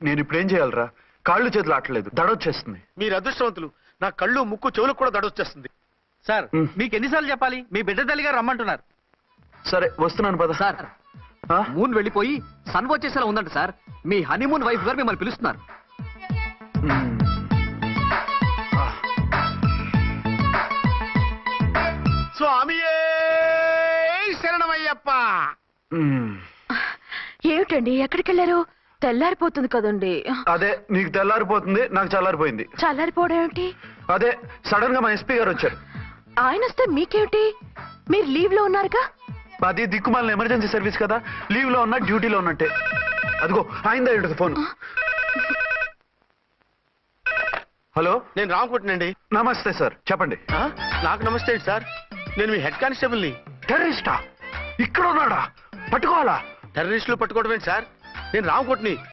నేను ఇప్పుడు ఏం చేయాలరా? కాళ్ళు చేతులు ఆటలేదు, దడొచ్చేస్తుంది. మీరు అదృష్టవంతులు. నా కళ్ళు ముక్కు చెవులకు కూడా దడొచ్చేస్తుంది. సార్ మీకు ఎన్నిసార్లు చెప్పాలి? మీ బిడ్డ తల్లి గారు రమ్మంటున్నారు. సరే వస్తున్నాను పద. సార్ మూన్ వెళ్ళిపోయి సన్ వచ్చేసేలా ఉందంట సార్. మీ హనీమూన్ వైఫ్ గారు మిమ్మల్ని పిలుస్తున్నారు. స్వామియే శరణమయ్యప్ప. ఏమిటండి ఎక్కడికి వెళ్ళారు? తెల్లారిపోతుంది కదండి. అదే నీకు తెల్లారిపోతుంది, నాకు చల్లారిపోయింది. చల్లారిపోవడం ఏమిటి? అదే సడన్ గా మా ఎస్పీ గారు వచ్చారు. ఆయన వస్తే మీకేమిటి? మీరు లీవ్ లో ఉన్నారుగా. అది దిక్కుమాలిన ఎమర్జెన్సీ సర్వీస్ కదా, లీవ్ లో ఉన్నా డ్యూటీలో ఉన్నట్టే. అదిగో ఆయిందా ఉంటుంది ఫోన్. హలో, నేను రామకుంటునండి. నమస్తే సార్, చెప్పండి. నాకు నమస్తే సార్. నేను మీ హెడ్ కానిస్టేబుల్ని. టెర్రరిస్టా? ఇక్కడ ఉన్నాడా? పట్టుకోవాలా? టెర్రరిస్టులు పట్టుకోవడం ఏంటి సార్? నేను రామకోట్ని.